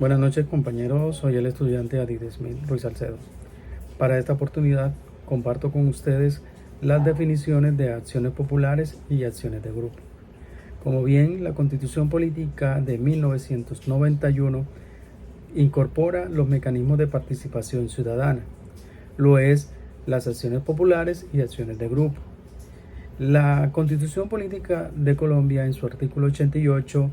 Buenas noches, compañeros. Soy el estudiante Adid Smith Ruiz Salcedo. Para esta oportunidad comparto con ustedes las definiciones de acciones populares y acciones de grupo. Como bien, la Constitución Política de 1991 incorpora los mecanismos de participación ciudadana. Lo es las acciones populares y acciones de grupo. La Constitución Política de Colombia, en su artículo 88,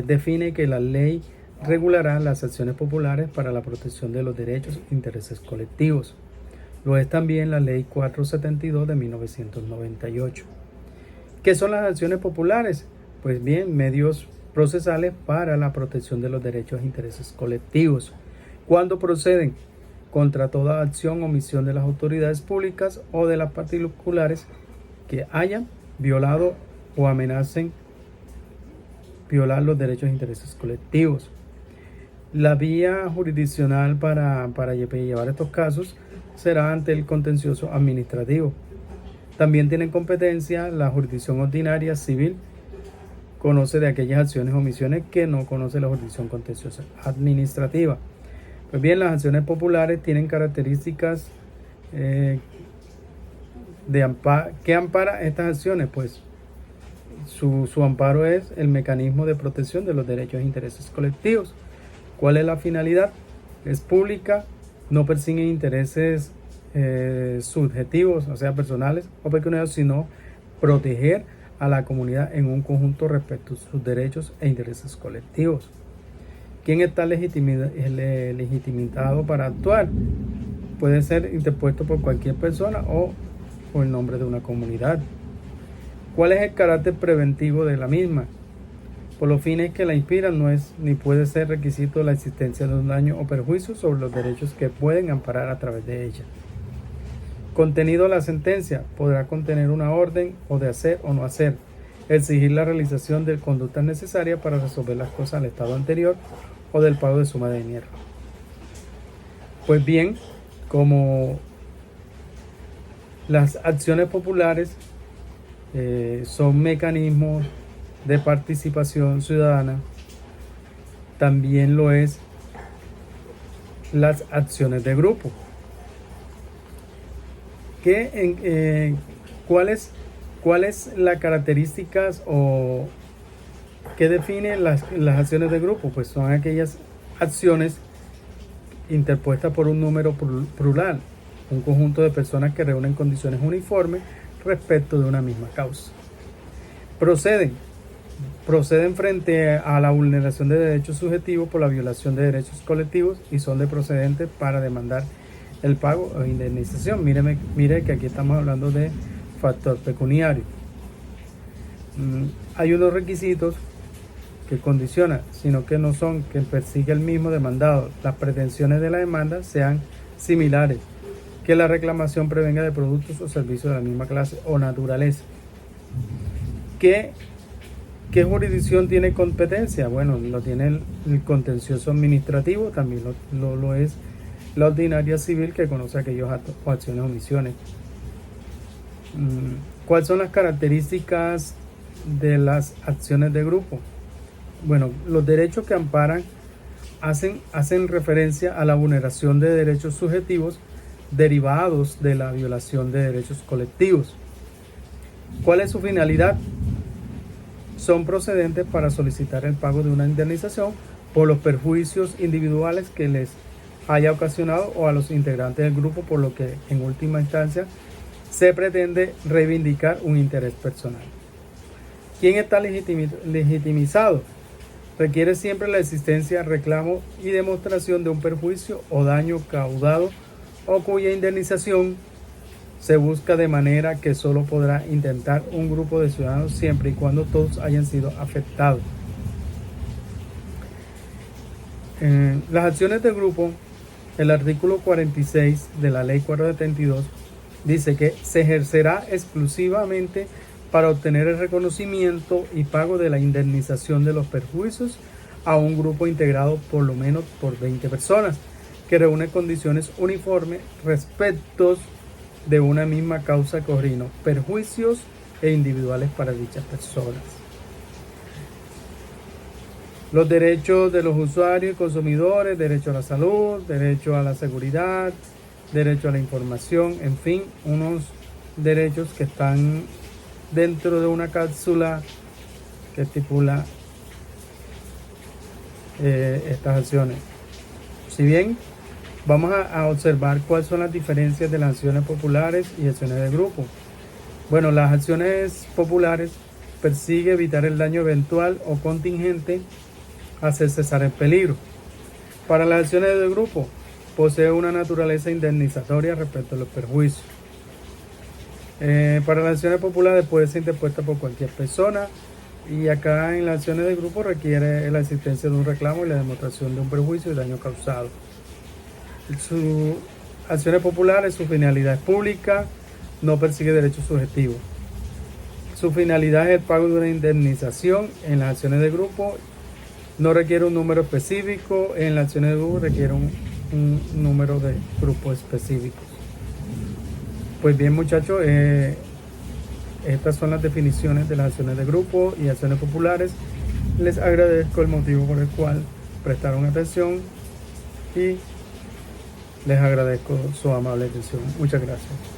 define que la ley regulará las acciones populares para la protección de los derechos e intereses colectivos. Lo es también la Ley 472 de 1998. ¿Qué son las acciones populares? Pues bien, medios procesales para la protección de los derechos e intereses colectivos. ¿Cuándo proceden? Contra toda acción o omisión de las autoridades públicas o de las particulares que hayan violado o amenacen violar los derechos e intereses colectivos. La vía jurisdiccional para llevar estos casos será ante el contencioso administrativo. También tiene competencia la jurisdicción ordinaria civil, conoce de aquellas acciones o omisiones que no conoce la jurisdicción contenciosa administrativa. Pues bien, las acciones populares tienen características ¿qué ampara estas acciones? Pues su amparo es el mecanismo de protección de los derechos e intereses colectivos. ¿Cuál es la finalidad? Es pública, no persigue intereses subjetivos, o sea, personales o pecuniarios, sino proteger a la comunidad en un conjunto respecto a sus derechos e intereses colectivos. ¿Quién está legitimado para actuar? Puede ser interpuesto por cualquier persona o por el nombre de una comunidad. ¿Cuál es el carácter preventivo de la misma? Por los fines que la inspiran, no es ni puede ser requisito la existencia de un daño o perjuicio sobre los derechos que pueden amparar a través de ella. Contenido de la sentencia: podrá contener una orden o de hacer o no hacer, exigir la realización de conductas necesarias para resolver las cosas al estado anterior o del pago de suma de dinero. Pues bien, como las acciones populares son mecanismos de participación ciudadana, también lo es las acciones de grupo. ¿Cuáles las características o qué define las acciones de grupo? Pues son aquellas acciones interpuestas por un número plural, un conjunto de personas que reúnen condiciones uniformes respecto de una misma causa. Proceden frente a la vulneración de derechos subjetivos por la violación de derechos colectivos y son de procedentes para demandar el pago o indemnización. Mire que aquí estamos hablando de factor pecuniario. Hay unos requisitos que condicionan, sino que no son que persigue el mismo demandado, las pretensiones de la demanda sean similares, que la reclamación prevenga de productos o servicios de la misma clase o naturaleza. ¿Qué jurisdicción tiene competencia? Bueno, lo tiene el contencioso administrativo, también lo es la ordinaria civil, que conoce aquellos actos o acciones o omisiones. ¿Cuáles son las características de las acciones de grupo? Bueno, los derechos que amparan hacen referencia a la vulneración de derechos subjetivos derivados de la violación de derechos colectivos. ¿Cuál es su finalidad? Son procedentes para solicitar el pago de una indemnización por los perjuicios individuales que les haya ocasionado o a los integrantes del grupo, por lo que en última instancia se pretende reivindicar un interés personal. ¿Quién está legitimizado? Requiere siempre la existencia, reclamo y demostración de un perjuicio o daño causado o cuya indemnización se busca de manera que solo podrá intentar un grupo de ciudadanos siempre y cuando todos hayan sido afectados. Las acciones de grupo, el artículo 46 de la Ley 472 dice que se ejercerá exclusivamente para obtener el reconocimiento y pago de la indemnización de los perjuicios a un grupo integrado por lo menos por 20 personas que reúne condiciones uniformes respecto de una misma causa que origina perjuicios e individuales para dichas personas. Los derechos de los usuarios y consumidores, derecho a la salud, derecho a la seguridad, derecho a la información, en fin, unos derechos que están dentro de una cápsula que estipula estas acciones. Si bien vamos a observar cuáles son las diferencias de las acciones populares y acciones de grupo. Bueno, las acciones populares persiguen evitar el daño eventual o contingente, hacer cesar el peligro. Para las acciones de grupo, posee una naturaleza indemnizatoria respecto a los perjuicios. Para las acciones populares puede ser interpuesta por cualquier persona, y acá en las acciones de grupo requiere la existencia de un reclamo y la demostración de un perjuicio y daño causado. Sus acciones populares, su finalidad es pública, no persigue derechos subjetivos. Su finalidad es el pago de una indemnización. En las acciones de grupo no requiere un número específico, en las acciones de grupo requiere un número de grupos específicos. Pues bien, muchachos, estas son las definiciones de las acciones de grupo y acciones populares. Les agradezco el motivo por el cual prestaron atención y les agradezco su amable atención. Muchas gracias.